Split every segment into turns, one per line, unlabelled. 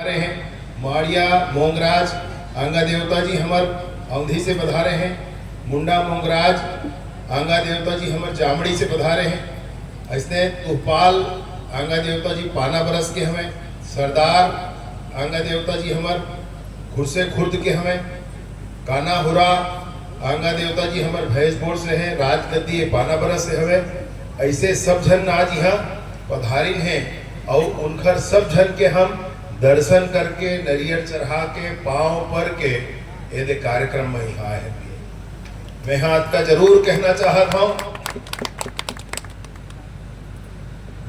रहे हैं। माड़िया मोंगराज आंगा देवता जी हमार औंधी से पधारे हैं। मुंडा मोंगराज आंगा देवता जी हमार जामड़ी से पधारे हैं। ऐसे तुहपाल आंगा देवता जी पाना बरस के हमें। सरदार आंगा देवता जी हमार खुरसे खुर्द के हमें। काना हुरा आंगा देवता जी हमार भैंसपुर से हैं। राजगद्दी पाना बरस से हमें। ऐसे सब जन आज यहाँ पधारिन हैं और उनकर सब जन के हम दर्शन करके नरियर चढ़ा के पांव पर के ये कार्यक्रम में यहाँ है। मैं हाथ का जरूर कहना चाहता हूँ,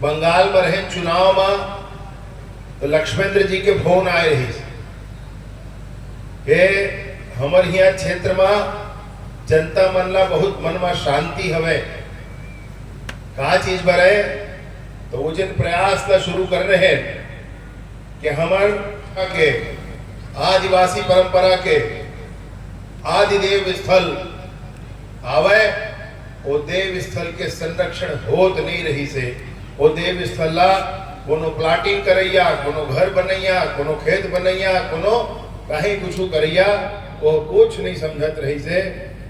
बंगाल में रहे चुनाव में तो लक्ष्मेंद्र जी के फोन आए रही के हमर यहाँ क्षेत्र में जनता मन ला बहुत मन में शांति हवे। का चीज बरे तो वो जिन प्रयास ला शुरू कर रहे हैं कि हमार के आदिवासी परंपरा के आदि देव स्थल आवे, वो देव स्थल के संरक्षण होत नहीं रही से वो देव स्थल ला कोनो प्लाटिंग करैया, कोनो घर बनैया, कोनो खेत बनैया, कोनो कहीं कुछ करैया, वो कुछ नहीं समझत रही से।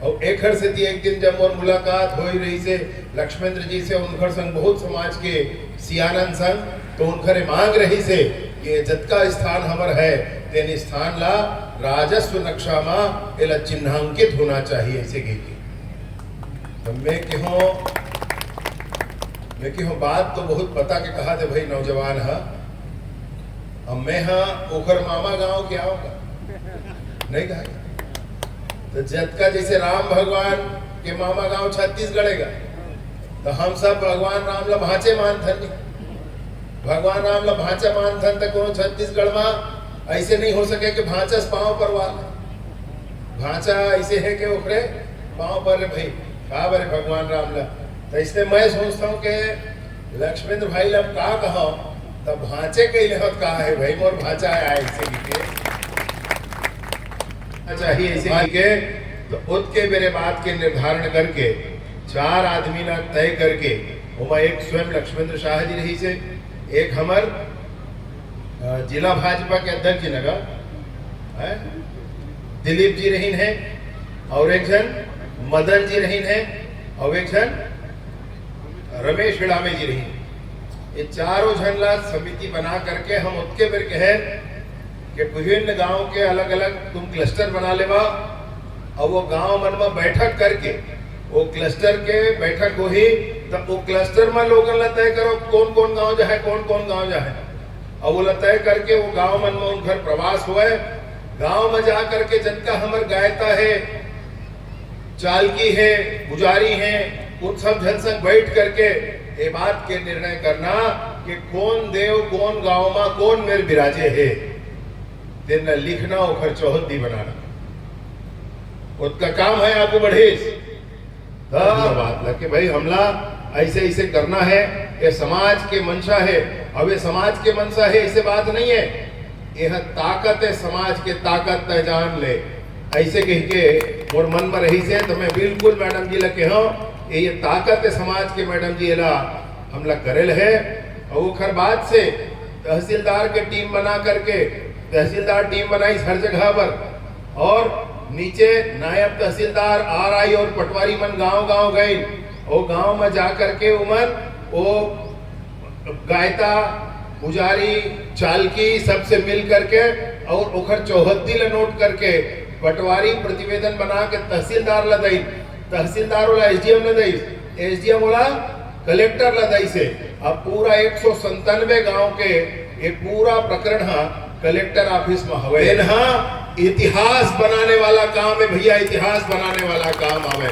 और एखर से एक दिन जब मोर मुलाकात हो रही से लक्ष्मेंद्र जी से, उनकर संग बहुत समाज के सियानन संग, तो उनकर मांग रही से ये जतका स्थान हमर है तेन स्थान ला राजस्व नक्शा में एला चिन्हांकित होना चाहिए ऐसे की। तो मैं क्यों बात तो बहुत पता के कहा थे भाई नौजवान है। अब मैं हाँ ओखर मामा गांव के आऊंगा नहीं कहा तो जतका जैसे राम भगवान के मामा गांव छत्तीसगढ़ है, तो हम सब भगवान राम ला भांचे मानथन। भगवान राम ला भांचा मानथन तो कोनो छत्तीसगढ़ में ऐसे नहीं हो सके कि भांचस पांव पर वाला भांचा ऐसे है कि ओखरे पांव पर भाई का बरे भगवान राम ला। तो इसलिए मैं सोचता हूँ कि लक्ष्मेंद्र भाई ला का कहो तब भांचे के लिए कहा है भाई मोर भांचा है ऐसे चाहिए ऐसे के। तो उसके मेरे बात के निर्धारण करके 4 आदमी ना तय करके वो एक स्वयं लक्ष्मेंद्र शाह जी रही से, एक हमर जिला भाजपा के अध्यक्ष जी नगर दिलीप जी रहीन है, और एक जन मदन जी रहीन है, और एक जन रमेश विड़ामे जी रहीन। ये चारों जन ला समिति बना करके हम उसके फिर कहे कि विभिन्न गांव के अलग अलग तुम क्लस्टर बना लेवा, और वो गांव मन में बैठक करके वो क्लस्टर के बैठक हो ही तब वो क्लस्टर में लोगों ला तय करो कौन कौन गांव जाए, कौन कौन गांव जाए, और वो तय करके वो गांव मन में उनका प्रवास हुए। गांव में जा करके जिनका हमर गायता है, चालकी है, पुजारी है, उन सब जन संग बैठ करके ये बात के निर्णय करना कि कौन देव कौन गांव में कौन मेरे विराजे है, दिन लिखना और चौहद्दी बनाना उसका काम है। आपको बढ़े बात लगे भाई हमला ऐसे ऐसे करना है, ये समाज के मंशा है। अब ये समाज के मंशा है ऐसे बात नहीं है, यह ताकत है समाज के ताकत पहचान ले ऐसे कह के और मन में रही से। तो मैं बिल्कुल मैडम जी लगे हो ये ताकत है समाज के मैडम जी ला हमला करेल है। और खर बात से तहसीलदार के टीम बना करके तहसीलदार टीम बनाई हर जगह पर, और नीचे नायब तहसीलदार आरआई और पटवारी मन गांव गांव गए। वो गांव में जाकर के उमर वो गायता पुजारी चालकी सबसे मिल करके और ओखर चौहद्दी ला नोट करके पटवारी प्रतिवेदन बना के तहसीलदार ला दई, तहसीलदार वाला एसडीएम ला दई, एसडीएम वाला कलेक्टर ला दई से। अब पूरा 197 गांव के एक पूरा प्रकरण कलेक्टर ऑफिस में हवे। इतिहास बनाने वाला काम है भैया, इतिहास बनाने वाला काम आवे।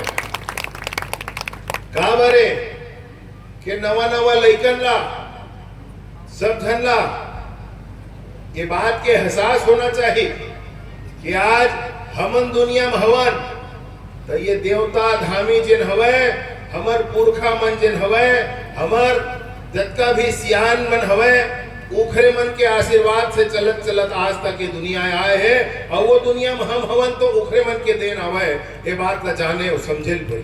का बरे के नवा नवा लइकन ला सब धन ला ये बात के एहसास होना चाहिए कि आज हमन दुनिया में हवन तो ये देवता धामी जिन हवे, हमर पुरखा मन जिन हवे, हमर जतका भी सियान मन हवे, उखरे मन के आशीर्वाद से चलत चलत आज तक ये दुनिया आए हैं। और वो दुनिया में हम हवन तो उखरे मन के देन आवे, ये बात न जाने और समझे भाई।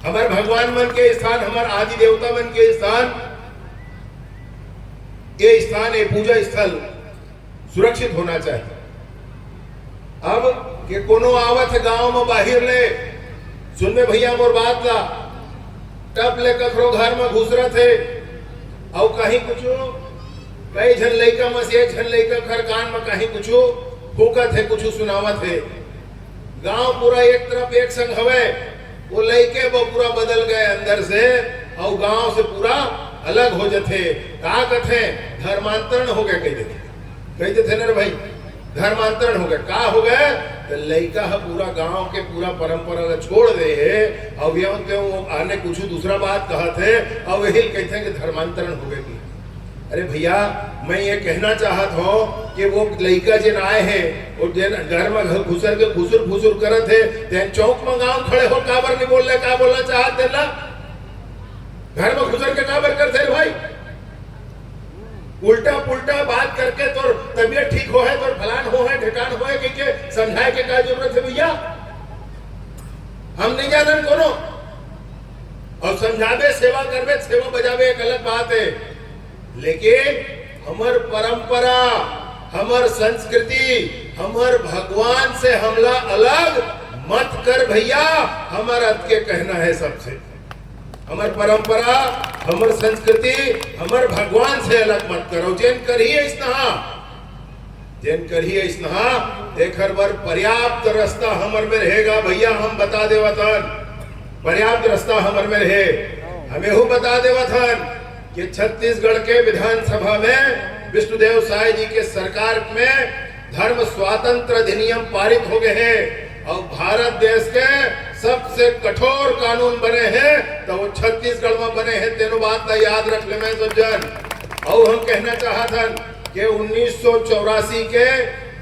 हमारे भगवान मन के स्थान, हमारे आदि देवता मन के स्थान, ये स्थान ये पूजा स्थल सुरक्षित होना चाहिए। अब के कोनो आवत है गांव में बाहर ले सुन में भैया मोर बात ला टप ले कखरो घर में घुसरत है और कहीं कुछ कई झन लइका में से एक झन लइका घर कान में कहीं कुछ फूकत है कुछ सुनावत है। गांव पूरा एक तरफ एक संग हवे, वो लइके वो पूरा बदल गए अंदर से और गांव से पूरा अलग हो जाते। का कथे धर्मांतरण हो गए कह देते ना भाई, धर्मांतरण हो गए। का हो गए तो लइका पूरा गांव के पूरा परंपरा छोड़ दे है और वो आने कुछ दूसरा बात कहते है और वही कहते हैं कि धर्मांतरण हो गए। अरे भैया मैं ये कहना चाहत हूँ कि वो लइका जिन आए हैं और जिन घर में घुसर के घुसुर करत है तेन चौक में गांव खड़े हो काबर नहीं बोल रहे, का बोलना चाहते ना घर में घुसर के काबर करते भाई, उल्टा पुल्टा बात करके तो तबीयत ठीक हो है तो फलान हो है ठिकान हो है के समझाए के क्या जरूरत है भैया। हम नहीं जानन कोनो और समझावे सेवा करवे सेवा बजावे एक अलग बात है, लेकिन हमर परंपरा हमर संस्कृति हमर भगवान से हमला अलग मत कर भैया। हमर अत के कहना है सबसे, हमर परंपरा हमर संस्कृति हमर भगवान से अलग मत करो। जेन करिए स्नेहा एकर बर पर्याप्त रास्ता हमर में रहेगा भैया। हम बता देवतन पर्याप्त रास्ता हमर में रहे। हमें हो बता देवतन कि छत्तीसगढ़ के विधानसभा में विष्णुदेव साय जी के सरकार में धर्म स्वातंत्र अधिनियम पारित हो गए हैं और भारत देश के सबसे कठोर कानून बने हैं तो वो छत्तीसगढ़ में बने हैं। तेनो बात का याद रख ले मैं सज्जन। और हम कहना चाहतन कि 1984 के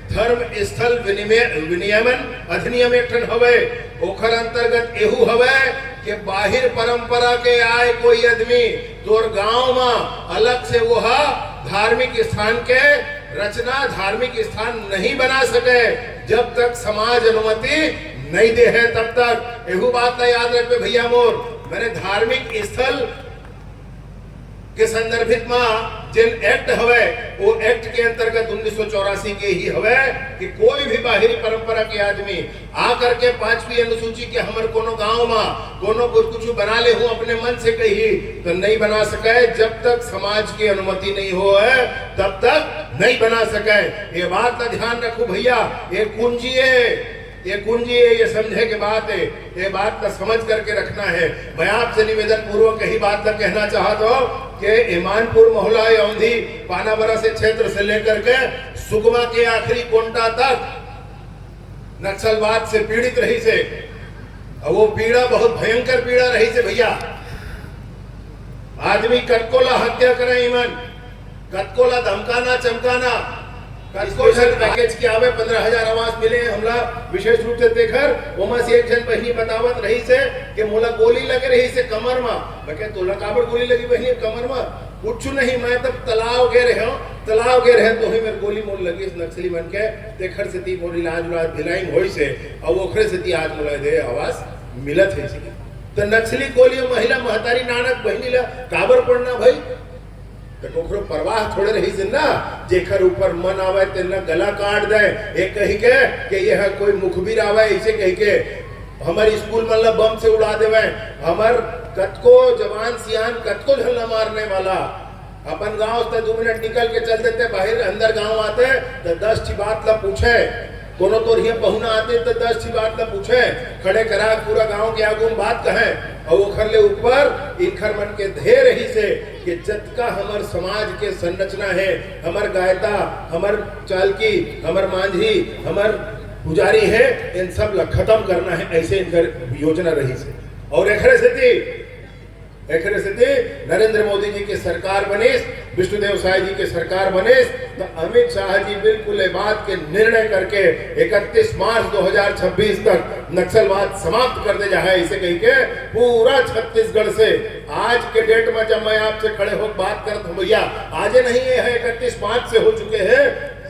धर्म स्थल विनियमन अधिनियम एक ठन हवे, ओखर अंतर्गत एहू हवे कि बाहिर परंपरा के आए कोई आदमी तोर गांव में अलग से वो धार्मिक स्थान के रचना धार्मिक स्थान नहीं बना सके जब तक समाज अनुमति नहीं दे है तब तक। एहू बात का याद रखे भैया मोर। मैंने धार्मिक स्थल के संदर्भित में जिन एक्ट हवे वो एक्ट के अंतर्गत 1984 के ही हवे कि कोई भी बाहरी परंपरा के आदमी आकर के 5वीं अनुसूची के हमर कोनो गांव में कोनो कुछ बना ले हूं अपने मन से कही तो नहीं बना सके। जब तक समाज की अनुमति नहीं हो है तब तक नहीं बना सके। ये बात का ध्यान रखो भैया। ये कुंजी है, ये समझे के बात है, ये बात का समझ करके रखना है। मैं आपसे निवेदन पूर्वक यही बात का कहना चाहता हूँ कि ईमानपुर मोहल्ला औंधी पानाबरा से क्षेत्र से लेकर के सुकमा के आखिरी कोंटा तक नक्सलवाद से पीड़ित रही से, वो पीड़ा बहुत भयंकर पीड़ा रही से भैया। आदमी कटकोला हत्या करे ईमान, कटकोला धमकाना चमकाना, पैकेज के आवे 15,000 आवास मिले हमला विशेष रूप से देखकर ओमा से एक जन बहनी बतावत रही से कि मोला गोली लगे रही से कमर में। मैं कह तोला काबर गोली लगी बहनी कमर में? कुछ नहीं, मैं तब तालाब गए रहे तो ही मेरे गोली मोल लगी नक्सली बन के देखर से ती मोर इलाज भिलाई होई से और ओखरे से ती आज मोला दे आवाज मिलत है। तो नक्सली गोली महिला महतारी नानक बहनी ला काबर पड़ना भाई तो परवाह थोड़े रही से ना जेकर ऊपर मन आवे तेना गला काट दे एक कही के कि यह कोई मुखबिर आवे ऐसे कही के हमारे स्कूल मतलब बम से उड़ा देवे। हमार कतको जवान सियान कतको झल्ला मारने वाला अपन गांव से 2 मिनट निकल के चल देते बाहर अंदर गांव आते तो 10 ठी बात ला पूछे कोनो तो रिया पहुना आते तो 10 ठी बात ला पूछे खड़े करा पूरा गांव के आगू में बात कहे और वो खरले ऊपर इनखर मन के धे रही से कि जतका हमर समाज के संरचना है हमर गायता हमर चालकी हमर मांझी हमर पुजारी है इन सब ला खत्म करना है ऐसे इनकर योजना रही से। और एकरे से नरेंद्र मोदी जी की सरकार बने विष्णुदेव साय जी की सरकार बने तो अमित शाह जी बिल्कुल ये बात के निर्णय करके 31 मार्च 2026 तक नक्सलवाद समाप्त कर दे जाए ऐसे कही के पूरा छत्तीसगढ़ से। आज के डेट में जब मैं आपसे खड़े हो बात करता हूँ भैया आज नहीं है 31 मार्च से हो चुके हैं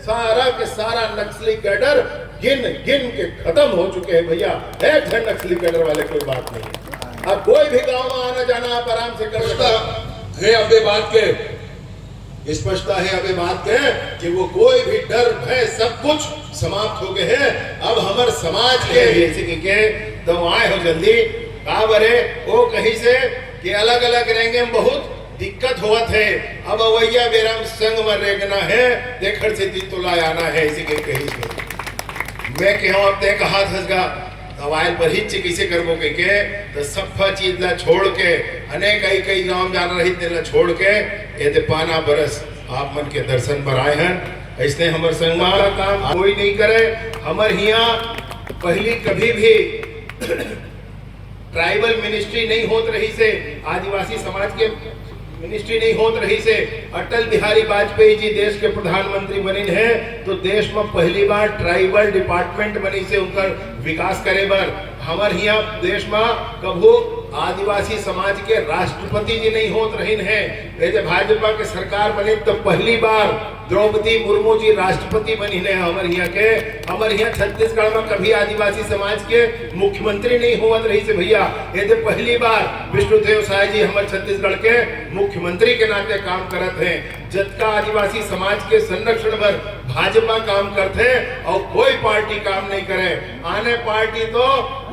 सारा के सारा नक्सली कैडर गिन के खत्म हो चुके हैं भैया। एक है नक्सली कैडर वाले कोई बात नहीं। अब कोई भी गांव में आना जाना आप आराम से कर सकता है। अबे बात के स्पष्टता है अबे बात के कि वो कोई भी डर भय सब कुछ समाप्त हो गए हैं। अब हमारे समाज के ऐसे के तो आए हो जल्दी का बरे वो कहीं से कि अलग अलग रहेंगे हम बहुत दिक्कत हुआ थे। अब अवैया बेरम संग में रेगना है देखड़ से तुला आना है इसी के कहीं से मैं कहूँ अब ते कहा था दवाइल पर ही चिकित्सा करबो के तो सब चीज ला छोड़ के अनेक कई गांव जाना रही तेला छोड़ के ये ते पाना बरस आप मन के दर्शन पर आए हैं। ऐसे हमारे संग काम कोई नहीं करे। हमारे यहाँ पहली कभी भी ट्राइबल मिनिस्ट्री नहीं होत रही से, आदिवासी समाज के मिनिस्ट्री नहीं होत रही से। अटल बिहारी वाजपेयी जी देश के प्रधानमंत्री बने हैं तो देश में पहली बार ट्राइबल डिपार्टमेंट बनी से उनका विकास करे बर। हमारे यहाँ देश में कभू आदिवासी समाज के राष्ट्रपति जी नहीं होत रही हैं। जैसे भाजपा के सरकार बने तो पहली बार द्रौपदी मुर्मू जी राष्ट्रपति बनी है हमारे यहाँ के। हमारे यहाँ छत्तीसगढ़ में कभी आदिवासी समाज के मुख्यमंत्री नहीं हुआ रही से भैया। ये तो पहली बार विष्णुदेव साय जी हमारे छत्तीसगढ़ के मुख्यमंत्री के नाते काम करते हैं। जबका आदिवासी समाज के संरक्षण पर भाजपा काम करते और कोई पार्टी काम नहीं करे। आने पार्टी तो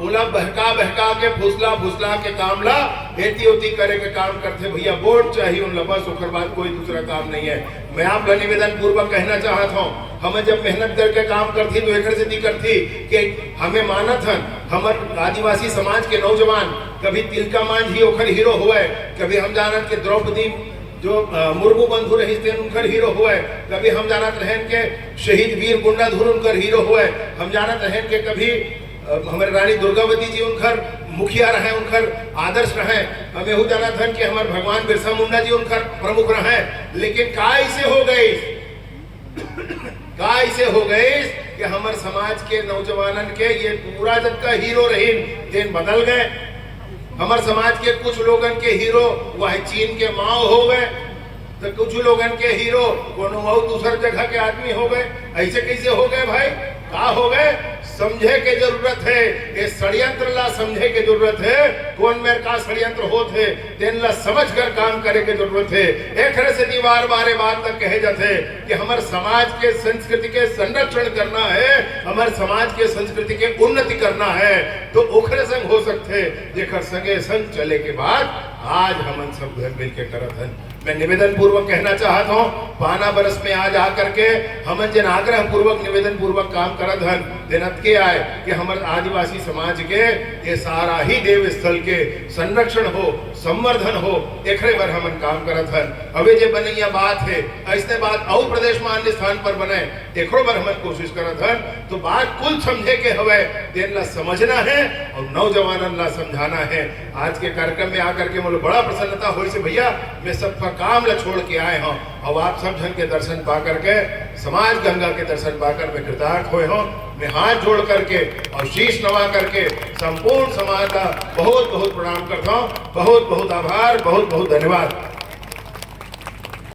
उला बहका के फुसला के काम ला एती ओती करे के काम करते भैया। वोट चाहिए उन बस ओकर बाद कोई दूसरा काम नहीं है। मैं आपका निवेदन पूर्वक कहना चाहता हूँ हमें जब मेहनत करके काम करती तो एक से दिक्कत थी कि हमें मानत हन हमारे आदिवासी समाज के नौजवान कभी तिलका मांझी ओखर हीरो हुए, कभी हम जानत के द्रौपदी जो मुर्मू बंधु रही थे उनकर हीरो हुए, कभी हम जानत रहें के शहीद वीर गुंडाधुर उनकर हीरो हुए, हम जानत रहें के कभी हमारे रानी दुर्गावती जी उनकर मुखिया रहे, उनकर आदर्श रहे। हम यहू जानत हन कि हमारे भगवान बिरसा मुंडा जी उनकर प्रमुख रहे। लेकिन का ऐसे हो गई कि हमारे समाज के नौजवानन के ये पूरा जब का हीरो रही दिन बदल गए। हमारे समाज के कुछ लोगन के हीरो वह चीन के माओ हो गए तो कुछ लोगन के हीरो कोनो और दूसर जगह के आदमी हो गए। ऐसे कैसे हो गए भाई? का हो गए? समझे के जरूरत है। ये षड्यंत्र ला समझे के जरूरत है। कौन मेर का षड्यंत्र होत है तेन ला समझ कर काम करे के जरूरत है। एक से दीवार बारे बात तक कहे जाते कि हमारे समाज के संस्कृति के संरक्षण करना है, हमारे समाज के संस्कृति के उन्नति करना है तो ओखरे संग हो सकते जेकर संगे संग चले के बाद आज हम सब घर मिल के करत हैं। मैं निवेदन पूर्वक कहना चाहता हूँ पाना बरस में आज आकर के हम जन आग्रह पूर्वक निवेदन पूर्वक काम करत हन दिनत के आए कि हमारे आदिवासी समाज के ये सारा ही देव स्थल के संरक्षण हो, संवर्धन हो, एकरे पर हम काम करत हन। अबे जे बनैया बात है ऐसे बात और प्रदेश में अन्य स्थान पर बने एकरो पर हम कोशिश करत हन तो बात कुल समझे के हवे देन ला समझना है और नौजवानन ला समझाना है। आज के कार्यक्रम में आकर के मुझे बड़ा प्रसन्नता हुई से भैया मैं सबका काम ला छोड़ के आए हूँ और आप सब जन के दर्शन पा करके समाज गंगा के दर्शन पाकर मैं कृतार्थ हुए हूँ। मैं हाथ जोड़ करके और शीश नवा करके संपूर्ण समाज का बहुत बहुत प्रणाम करता हूँ। बहुत बहुत आभार, बहुत बहुत धन्यवाद।